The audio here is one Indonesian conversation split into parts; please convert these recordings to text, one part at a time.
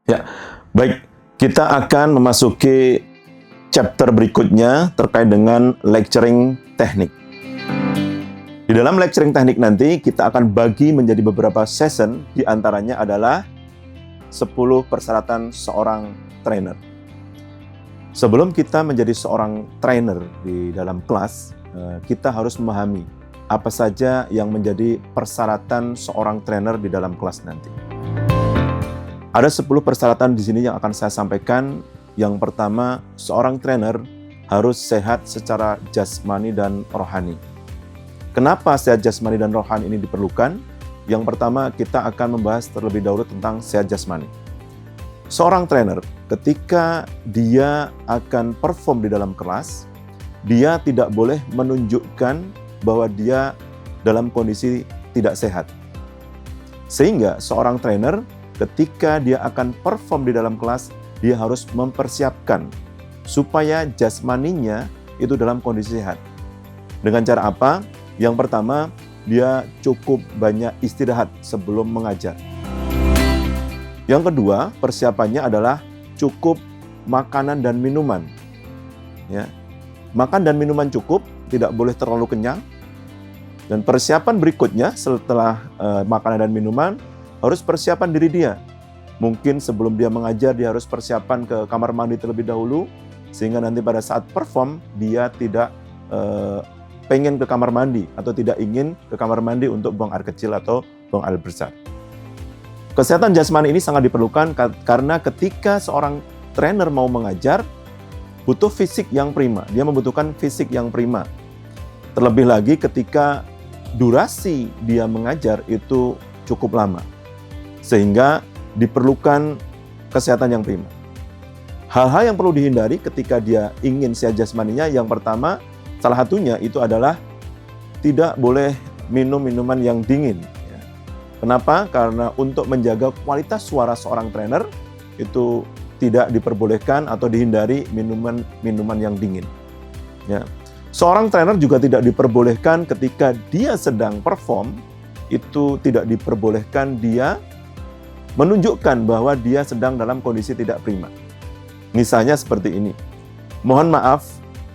Ya, baik. Kita akan memasuki chapter berikutnya terkait dengan lecturing teknik. Di dalam lecturing teknik nanti kita akan bagi menjadi beberapa session, di antaranya adalah 10 persyaratan seorang trainer. Sebelum kita menjadi seorang trainer di dalam kelas, kita harus memahami apa saja yang menjadi persyaratan seorang trainer di dalam kelas nanti. Ada 10 persyaratan di sini yang akan saya sampaikan. Yang pertama, seorang trainer harus sehat secara jasmani dan rohani. Kenapa sehat jasmani dan rohani ini diperlukan? Yang pertama, kita akan membahas terlebih dahulu tentang sehat jasmani. Seorang trainer, ketika dia akan perform di dalam kelas, dia tidak boleh menunjukkan bahwa dia dalam kondisi tidak sehat. Sehingga seorang trainer ketika dia akan perform di dalam kelas, dia harus mempersiapkan supaya jasmaninya itu dalam kondisi sehat. Dengan cara apa? Yang pertama, dia cukup banyak istirahat sebelum mengajar. Yang kedua, persiapannya adalah cukup makanan dan minuman. Ya. Makan dan minuman cukup, tidak boleh terlalu kenyang. Dan persiapan berikutnya setelah makanan dan minuman, harus persiapan diri dia. Mungkin sebelum dia mengajar, dia harus persiapan ke kamar mandi terlebih dahulu, sehingga nanti pada saat perform, dia tidak pengen ke kamar mandi, atau tidak ingin ke kamar mandi untuk buang air kecil atau buang air besar. Kesehatan jasmani ini sangat diperlukan karena ketika seorang trainer mau mengajar, butuh fisik yang prima. Dia membutuhkan fisik yang prima. Terlebih lagi ketika durasi dia mengajar itu cukup lama. Sehingga diperlukan kesehatan yang prima. Hal-hal yang perlu dihindari ketika dia ingin sehat jasmaninya, yang pertama, salah satunya itu adalah tidak boleh minum minuman yang dingin. Kenapa? Karena untuk menjaga kualitas suara seorang trainer, itu tidak diperbolehkan atau dihindari minuman yang dingin. Ya. Seorang trainer juga tidak diperbolehkan ketika dia sedang perform, itu tidak diperbolehkan dia menunjukkan bahwa dia sedang dalam kondisi tidak prima. Misalnya seperti ini, mohon maaf,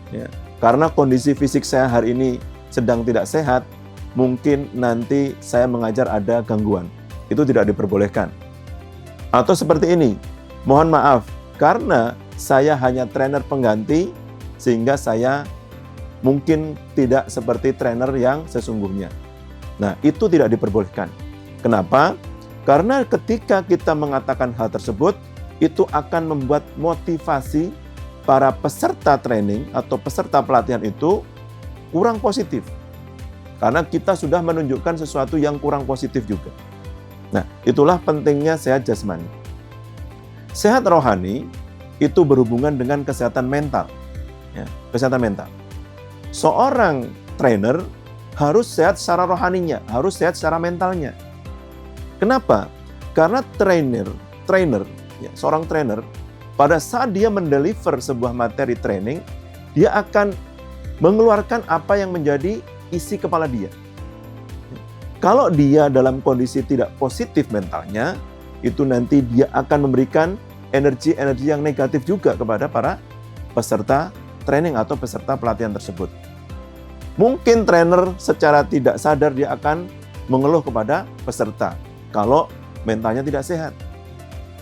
ya, karena kondisi fisik saya hari ini sedang tidak sehat, mungkin nanti saya mengajar ada gangguan. Itu tidak diperbolehkan. Atau seperti ini, mohon maaf, karena saya hanya trainer pengganti, sehingga saya mungkin tidak seperti trainer yang sesungguhnya. Nah, itu tidak diperbolehkan. Kenapa? Karena ketika kita mengatakan hal tersebut, itu akan membuat motivasi para peserta training atau peserta pelatihan itu kurang positif. Karena kita sudah menunjukkan sesuatu yang kurang positif juga. Nah, itulah pentingnya sehat jasmani. Sehat rohani itu berhubungan dengan kesehatan mental. Ya, kesehatan mental. Seorang trainer harus sehat secara rohaninya, harus sehat secara mentalnya. Kenapa? Karena seorang trainer, pada saat dia mendeliver sebuah materi training, dia akan mengeluarkan apa yang menjadi isi kepala dia. Kalau dia dalam kondisi tidak positif mentalnya, itu nanti dia akan memberikan energi-energi yang negatif juga kepada para peserta training atau peserta pelatihan tersebut. Mungkin trainer secara tidak sadar dia akan mengeluh kepada peserta kalau mentalnya tidak sehat.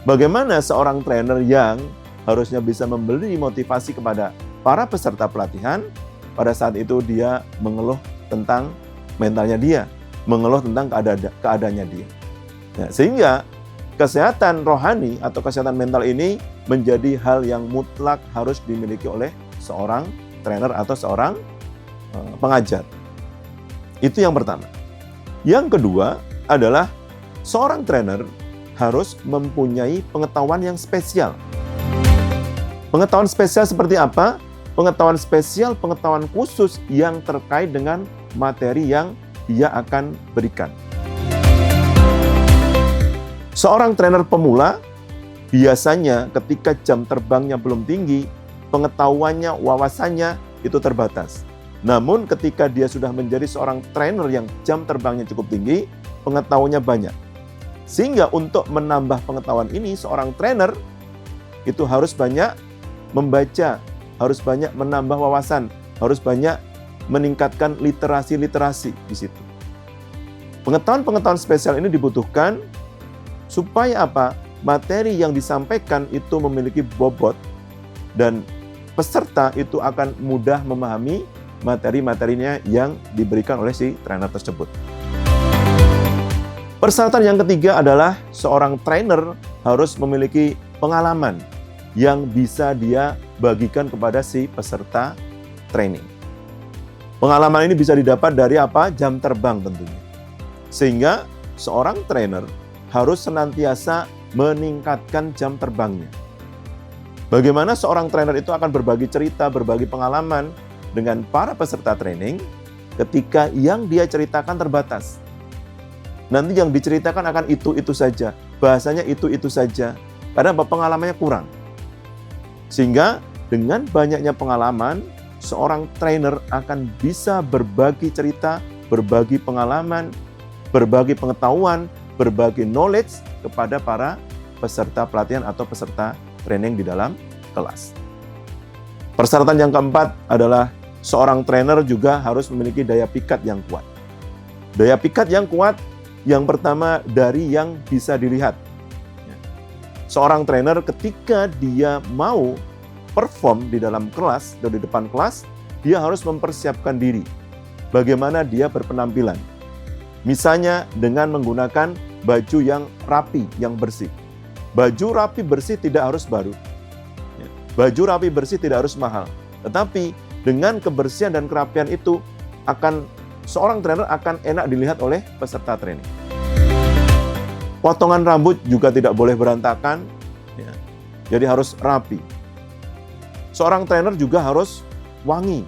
Bagaimana seorang trainer yang harusnya bisa memberi motivasi kepada para peserta pelatihan, pada saat itu dia mengeluh tentang mentalnya dia, mengeluh tentang keadaannya dia. Nah, sehingga kesehatan rohani atau kesehatan mental ini menjadi hal yang mutlak harus dimiliki oleh seorang trainer atau seorang pengajar. Itu yang pertama. Yang kedua adalah seorang trainer harus mempunyai pengetahuan yang spesial. Pengetahuan spesial seperti apa? Pengetahuan spesial, pengetahuan khusus yang terkait dengan materi yang dia akan berikan. Seorang trainer pemula biasanya ketika jam terbangnya belum tinggi, pengetahuannya, wawasannya itu terbatas. Namun ketika dia sudah menjadi seorang trainer yang jam terbangnya cukup tinggi, pengetahuannya banyak. Sehingga untuk menambah pengetahuan ini, seorang trainer itu harus banyak membaca, harus banyak menambah wawasan, harus banyak meningkatkan literasi-literasi di situ. Pengetahuan-pengetahuan spesial ini dibutuhkan supaya apa? Materi yang disampaikan itu memiliki bobot dan peserta itu akan mudah memahami materi-materinya yang diberikan oleh si trainer tersebut. Persyaratan yang ketiga adalah seorang trainer harus memiliki pengalaman yang bisa dia bagikan kepada si peserta training. Pengalaman ini bisa didapat dari apa? Jam terbang tentunya. Sehingga seorang trainer harus senantiasa meningkatkan jam terbangnya. Bagaimana seorang trainer itu akan berbagi cerita, berbagi pengalaman dengan para peserta training ketika yang dia ceritakan terbatas. Nanti yang diceritakan akan itu-itu saja, bahasanya itu-itu saja, karena pengalamannya kurang. Sehingga dengan banyaknya pengalaman, seorang trainer akan bisa berbagi cerita, berbagi pengalaman, berbagi pengetahuan, berbagi knowledge kepada para peserta pelatihan atau peserta training di dalam kelas. Persyaratan yang keempat adalah seorang trainer juga harus memiliki daya pikat yang kuat. Daya pikat yang kuat yang pertama dari yang bisa dilihat. Seorang trainer ketika dia mau perform di dalam kelas atau di depan kelas, dia harus mempersiapkan diri. Bagaimana dia berpenampilan. Misalnya dengan menggunakan baju yang rapi, yang bersih. Baju rapi bersih tidak harus baru. Baju rapi bersih tidak harus mahal. Tetapi dengan kebersihan dan kerapian itu seorang trainer akan enak dilihat oleh peserta training. Potongan rambut juga tidak boleh berantakan, jadi harus rapi. Seorang trainer juga harus wangi.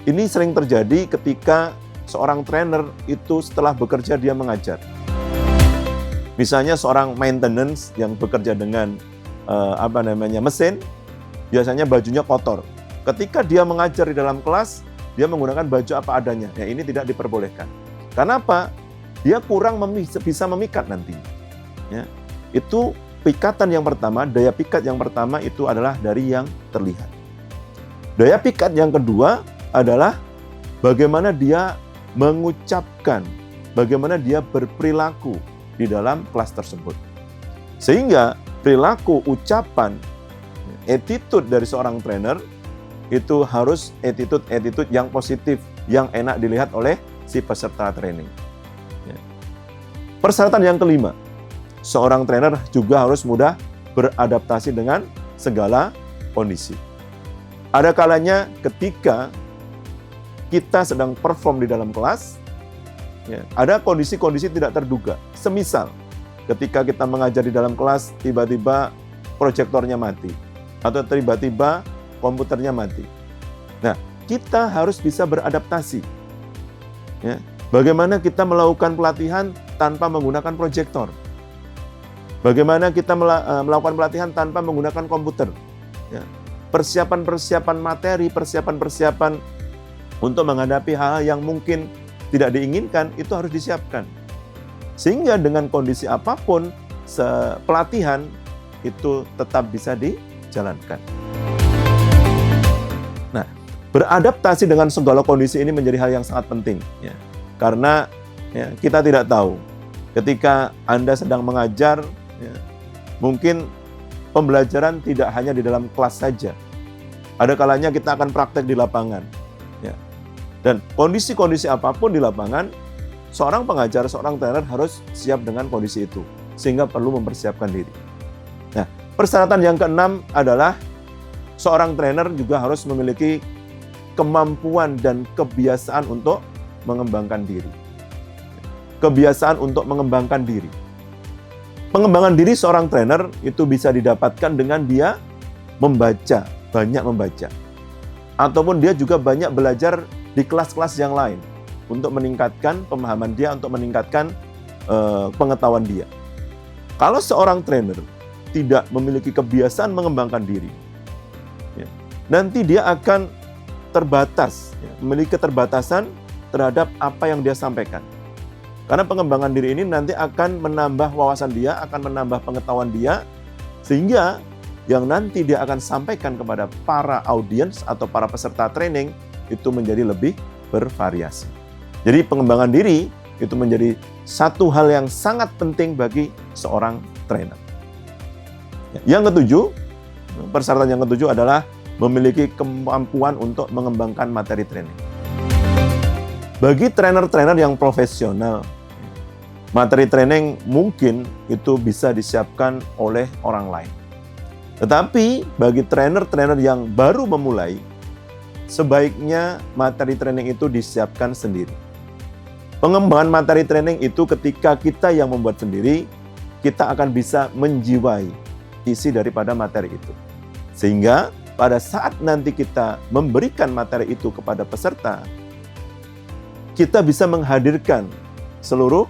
Ini sering terjadi ketika seorang trainer itu setelah bekerja dia mengajar. Misalnya seorang maintenance yang bekerja dengan mesin, biasanya bajunya kotor. Ketika dia mengajar di dalam kelas, dia menggunakan baju apa adanya. Ya, ini tidak diperbolehkan. Karena apa? Dia kurang bisa memikat nanti. Ya, itu pikatan yang pertama, daya pikat yang pertama itu adalah dari yang terlihat. Daya pikat yang kedua adalah bagaimana dia mengucapkan, bagaimana dia berperilaku di dalam kelas tersebut. Sehingga perilaku, ucapan, attitude dari seorang trainer itu harus attitude yang positif, yang enak dilihat oleh si peserta training. Persyaratan yang kelima, seorang trainer juga harus mudah beradaptasi dengan segala kondisi. Ada kalanya ketika kita sedang perform di dalam kelas, ada kondisi-kondisi tidak terduga. Semisal, ketika kita mengajar di dalam kelas, tiba-tiba proyektornya mati, atau tiba-tiba komputernya mati. Nah, kita harus bisa beradaptasi. Bagaimana kita melakukan pelatihan tanpa menggunakan proyektor? Bagaimana kita melakukan pelatihan tanpa menggunakan komputer? Persiapan-persiapan materi, persiapan-persiapan untuk menghadapi hal-hal yang mungkin tidak diinginkan, itu harus disiapkan. Sehingga dengan kondisi apapun, pelatihan itu tetap bisa dijalankan. Nah, beradaptasi dengan segala kondisi ini menjadi hal yang sangat penting. Karena kita tidak tahu, ketika Anda sedang mengajar, mungkin pembelajaran tidak hanya di dalam kelas saja. Ada kalanya kita akan praktek di lapangan. Dan kondisi-kondisi apapun di lapangan, seorang pengajar, seorang trainer harus siap dengan kondisi itu. Sehingga perlu mempersiapkan diri. Nah, persyaratan yang keenam adalah seorang trainer juga harus memiliki kemampuan dan kebiasaan untuk mengembangkan diri. Kebiasaan untuk mengembangkan diri. Pengembangan diri seorang trainer itu bisa didapatkan dengan dia membaca, banyak membaca. Ataupun dia juga banyak belajar di kelas-kelas yang lain untuk meningkatkan pemahaman dia, untuk meningkatkan pengetahuan dia. Kalau seorang trainer tidak memiliki kebiasaan mengembangkan diri, nanti dia akan terbatas, memiliki keterbatasan terhadap apa yang dia sampaikan. Karena pengembangan diri ini nanti akan menambah wawasan dia, akan menambah pengetahuan dia, sehingga yang nanti dia akan sampaikan kepada para audiens atau para peserta training itu menjadi lebih bervariasi. Jadi pengembangan diri itu menjadi satu hal yang sangat penting bagi seorang trainer. Yang ketujuh, persyaratan yang ketujuh adalah memiliki kemampuan untuk mengembangkan materi training. Bagi trainer-trainer yang profesional, materi training mungkin itu bisa disiapkan oleh orang lain. Tetapi bagi trainer-trainer yang baru memulai, sebaiknya materi training itu disiapkan sendiri. Pengembangan materi training itu ketika kita yang membuat sendiri, kita akan bisa menjiwai isi daripada materi itu. Sehingga pada saat nanti kita memberikan materi itu kepada peserta, kita bisa menghadirkan seluruh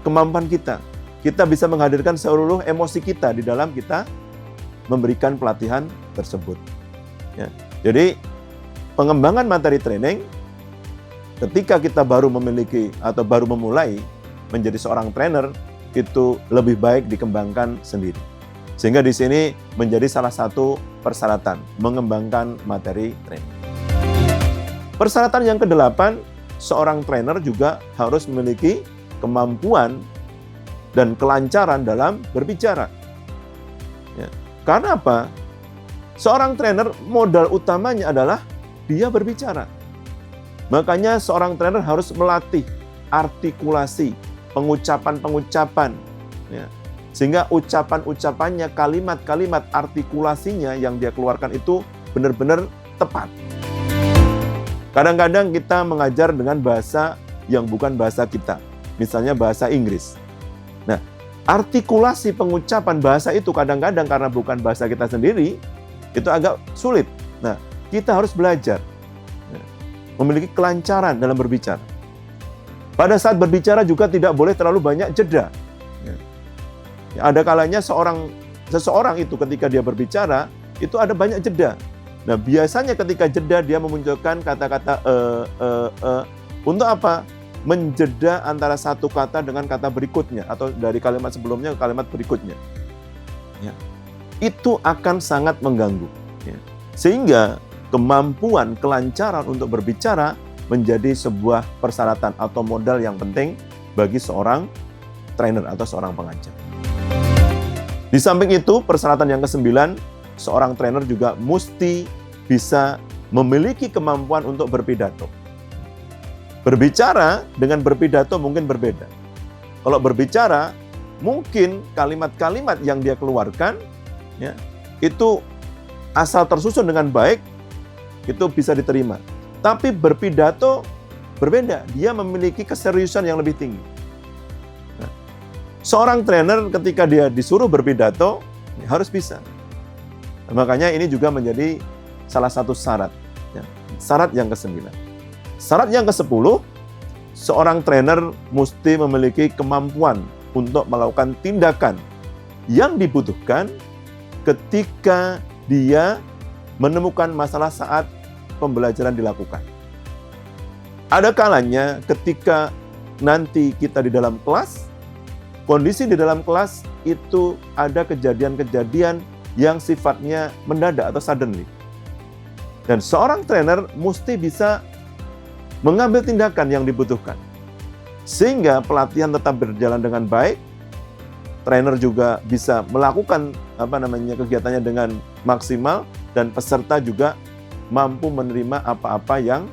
kemampuan kita. Kita bisa menghadirkan seluruh emosi kita di dalam kita memberikan pelatihan tersebut. Ya. Jadi pengembangan materi training ketika kita baru memiliki atau baru memulai menjadi seorang trainer itu lebih baik dikembangkan sendiri. Sehingga di sini menjadi salah satu persyaratan mengembangkan materi training. Persyaratan yang ke-8, seorang trainer juga harus memiliki kemampuan dan kelancaran dalam berbicara. Ya. Karena apa? Seorang trainer modal utamanya adalah dia berbicara. Makanya seorang trainer harus melatih artikulasi, pengucapan-pengucapan. Ya. Sehingga ucapan-ucapannya, kalimat-kalimat artikulasinya yang dia keluarkan itu benar-benar tepat. Kadang-kadang kita mengajar dengan bahasa yang bukan bahasa kita. Misalnya bahasa Inggris. Nah, artikulasi pengucapan bahasa itu kadang-kadang karena bukan bahasa kita sendiri, itu agak sulit. Nah, kita harus belajar. Memiliki kelancaran dalam berbicara. Pada saat berbicara juga tidak boleh terlalu banyak jeda. Ada kalanya seseorang itu ketika dia berbicara, itu ada banyak jeda. Nah, biasanya ketika jeda dia memunculkan kata-kata untuk apa? Menjeda antara satu kata dengan kata berikutnya atau dari kalimat sebelumnya ke kalimat berikutnya. Ya. Itu akan sangat mengganggu. Ya. Sehingga kemampuan, kelancaran untuk berbicara menjadi sebuah persyaratan atau modal yang penting bagi seorang trainer atau seorang pengajar. Di samping itu, persyaratan yang ke-9, seorang trainer juga mesti bisa memiliki kemampuan untuk berpidato. Berbicara dengan berpidato mungkin berbeda. Kalau berbicara, mungkin kalimat-kalimat yang dia keluarkan, ya, itu asal tersusun dengan baik, itu bisa diterima. Tapi berpidato berbeda, dia memiliki keseriusan yang lebih tinggi. Nah, seorang trainer ketika dia disuruh berpidato, harus bisa. Makanya ini juga menjadi salah satu syarat. Ya. Syarat yang ke-9. Syarat yang ke-10, seorang trainer mesti memiliki kemampuan untuk melakukan tindakan yang dibutuhkan ketika dia menemukan masalah saat pembelajaran dilakukan. Ada kalanya ketika nanti kita di dalam kelas, kondisi di dalam kelas itu ada kejadian-kejadian yang sifatnya mendadak atau suddenly. Dan seorang trainer mesti bisa mengambil tindakan yang dibutuhkan. Sehingga pelatihan tetap berjalan dengan baik, trainer juga bisa melakukan kegiatannya dengan maksimal, dan peserta juga mampu menerima apa-apa yang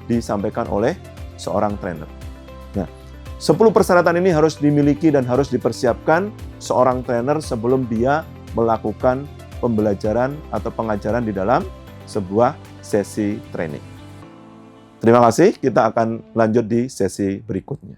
disampaikan oleh seorang trainer. Nah, 10 persyaratan ini harus dimiliki dan harus dipersiapkan seorang trainer sebelum dia melakukan pembelajaran atau pengajaran di dalam sebuah sesi training. Terima kasih, kita akan lanjut di sesi berikutnya.